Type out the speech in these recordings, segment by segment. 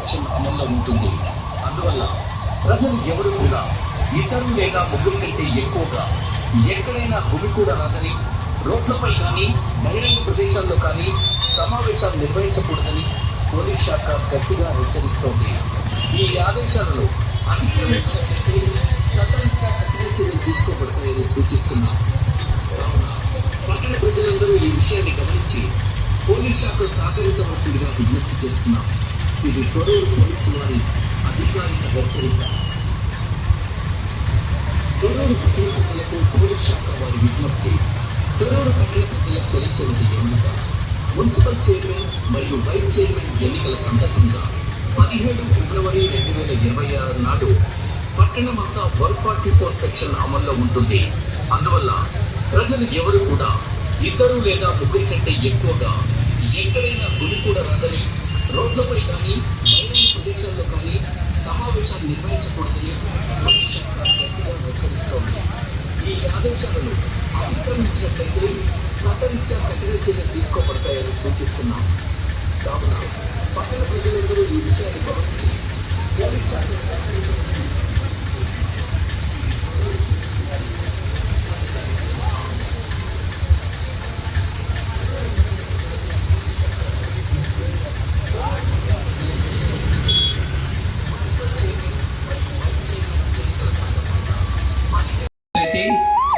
Section అమల్లో ఉంటుంది. అందువల్ల ప్రజలు ఎవరు కూడా ఇద్దరు లేదా ముగ్గురు కంటే ఎక్కువగా ఎక్కడైనా గుమి కూడా రాదని, రోడ్లపై కానీ బహిరంగ ప్రదేశాల్లో కానీ సమావేశాలు నిర్వహించకూడదని పోలీస్ శాఖ గట్టిగా హెచ్చరిస్తోంది. ఈ ఆదేశాలను అతిక్రమించినట్లయితే చట్టరీత్యా కఠిన చర్యలు తీసుకోబడతాయని సూచిస్తున్నారు. పట్టణ ప్రజలందరూ ఈ విషయాన్ని గమనించి పోలీస్ శాఖ సహకరించవలసిందిగా విజ్ఞప్తి చేస్తున్నారు. ఇది తొర్రూరు పోలీసు వారి అధికారిక హెచ్చరిక. తొర్రూరు పట్టణ ప్రజలకు పోలీస్ శాఖ వారి విజ్ఞప్తి. తొర్రూరు పట్టణ ప్రజలకు తెలియచేది ఏమనగా, మున్సిపల్ చైర్మన్ మరియు వైస్ చైర్మన్ ఎన్నికల సందర్భంగా 17 ఫిబ్రవరి 2026 నాడు పట్టణమంతా 144 సెక్షన్ అమల్లో ఉంటుంది. అందువల్ల ప్రజలు ఎవరు కూడా ఇద్దరు లేదా ముగ్గురి కంటే ఎక్కువగా ఎక్కడైనా గుమి కూడా రాదని, రోడ్లపై కానీ బహిరంగ ప్రదేశాల్లో కానీ సమావేశాలు నిర్వహించకూడదని పోలీస్ శాఖ గట్టిగా హెచ్చరిస్తోంది. ఈ ఆదేశాలను అతిక్రమించినట్లయితే చట్టరీత్యా కఠిన చర్యలు తీసుకోబడతాయని సూచిస్తున్నాం. కావున పట్టణ ప్రజలందరూ ఈ విషయాన్ని గమనించి పోలీస్ శాఖ సహకరించాలని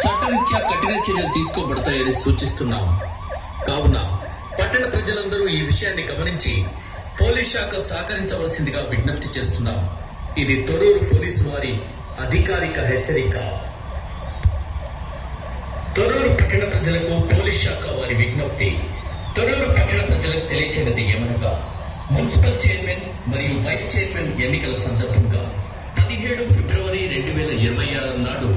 చట్టరీత్యా కఠిన చర్యలు తీసుకోబడతాయని సూచిస్తున్నాం. కావున పట్టణ ప్రజలందరూ ఈ విషయాన్ని గమనించి పోలీస్ శాఖ సహకరించవలసిందిగా విజ్ఞప్తి చేస్తున్నాం. ఇది తొర్రూరు పోలీసు వారి అధికారిక హెచ్చరిక. తొర్రూరు పట్టణ ప్రజలకు పోలీస్ శాఖ వారి విజ్ఞప్తి. తొర్రూరు పట్టణ ప్రజలకు తెలియచేయనిది ఏమనగా, మున్సిపల్ చైర్మన్ మరియు వైస్ చైర్మన్ ఎన్నికల సందర్భంగా 17 ఫిబ్రవరి 2026 నాడు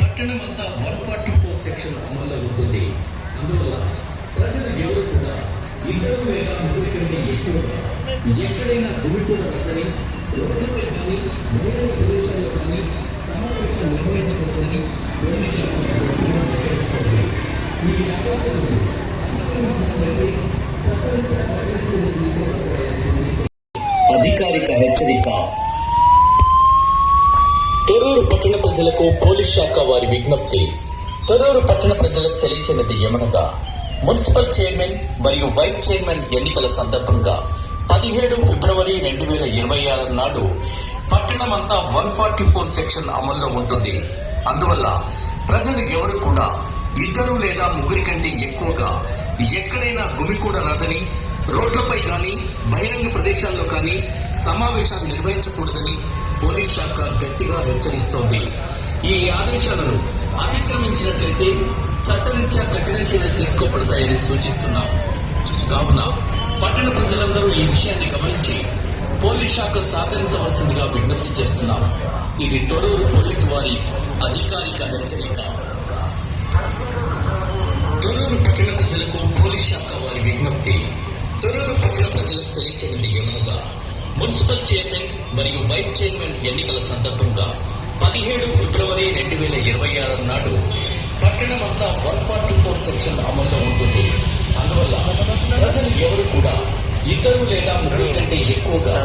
పట్టణమంతా 144 సెక్షన్ అమల్లో ఉంటుంది. అందువల్ల ప్రజలు ఎవరు కూడా ఇద్దరు లేదా ముగ్గురి కంటే ఎక్కువగా ఎక్కడైనా గుమి కూడా రాదని, రోడ్లపై కానీ బహిరంగ ప్రదేశాల్లో కానీ సమావేశాలు నిర్వహించకూడదని పోలీస్ శాఖ హెచ్చరిస్తోంది. ఈ ఆదేశాలను అధికారిక హెచ్చరిక. తొర్రూరు పట్టణ ప్రజలకు పోలీస్ శాఖ వారి విజ్ఞప్తి. తొర్రూరు పట్టణ ప్రజలకు తెలియచేయనిది ఏమనగా, మున్సిపల్ చైర్మన్ మరియు వైస్ చైర్మన్ ఎన్నికల సందర్భంగా 17 ఫిబ్రవరి 2026 నాడు పట్టణమంతా 144 సెక్షన్ అమల్లో ఉంటుంది. అందువల్ల ప్రజలు ఎవరు కూడా ఇద్దరు లేదా ముగ్గురి కంటే ఎక్కువగా ఎక్కడైనా గుమి కూడా రాదని, రోడ్లపై కానీ బహిరంగ ప్రదేశాల్లో కానీ సమావేశాలు నిర్వహించకూడదని పోలీస్ శాఖ గట్టిగా హెచ్చరిస్తోంది. ఈ ఆదేశాలను అతిక్రమించినట్లయితే చట్టరీత్యా కఠిన చర్యలు తీసుకోబడతాయని సూచిస్తున్నాం. కావున పట్టణ ప్రజలందరూ ఈ విషయాన్ని గమనించి పోలీస్ శాఖ సహకరించవలసిందిగా విజ్ఞప్తి చేస్తున్నాం. ఇది తొర్రూరు పోలీసు వారి అధికారిక హెచ్చరిక. తొర్రూరు పట్టణ ప్రజలకు పోలీస్ శాఖ వారి విజ్ఞప్తి. తొర్రూరు పట్టణ ప్రజలకు తెలియచేయనిది ఏమనగా, మున్సిపల్ చైర్మన్ మరియు వైస్ చైర్మన్ ఎన్నికల సందర్భంగా 17 ఫిబ్రవరి 2026 నాడు పట్టణమంతా 144 సెక్షన్ అమల్లో ఉంటుంది. అందువల్ల ప్రజలు ఎవరు కూడా ఇద్దరు లేదా ముగ్గురు కంటే ఎక్కువగా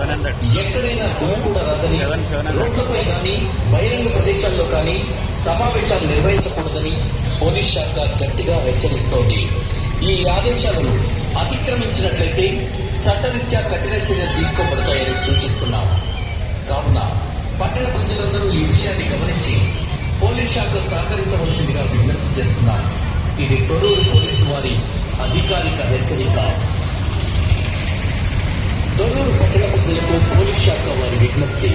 ఎక్కడైనా గుమి కూడా రాదని, రోడ్లపై కానీ బహిరంగ ప్రదేశాల్లో కానీ సమావేశాలు నిర్వహించకూడదని పోలీస్ శాఖ గట్టిగా హెచ్చరిస్తోంది. ఈ ఆదేశాలను అతిక్రమించినట్లయితే చట్టరీత్యా కఠిన చర్యలు తీసుకోబడతాయని సూచిస్తున్నాం. కావున పట్టణ ప్రజలందరూ ఈ విషయాన్ని గమనించి పోలీస్ శాఖ సహకరించవలసిందిగా విజ్ఞప్తి చేస్తున్నాం. ఇది తొర్రూరు పోలీసు వారి అధికారిక హెచ్చరిక. తొర్రూరు పట్టణ ప్రజలకు పోలీస్ శాఖ వారి విజ్ఞప్తి.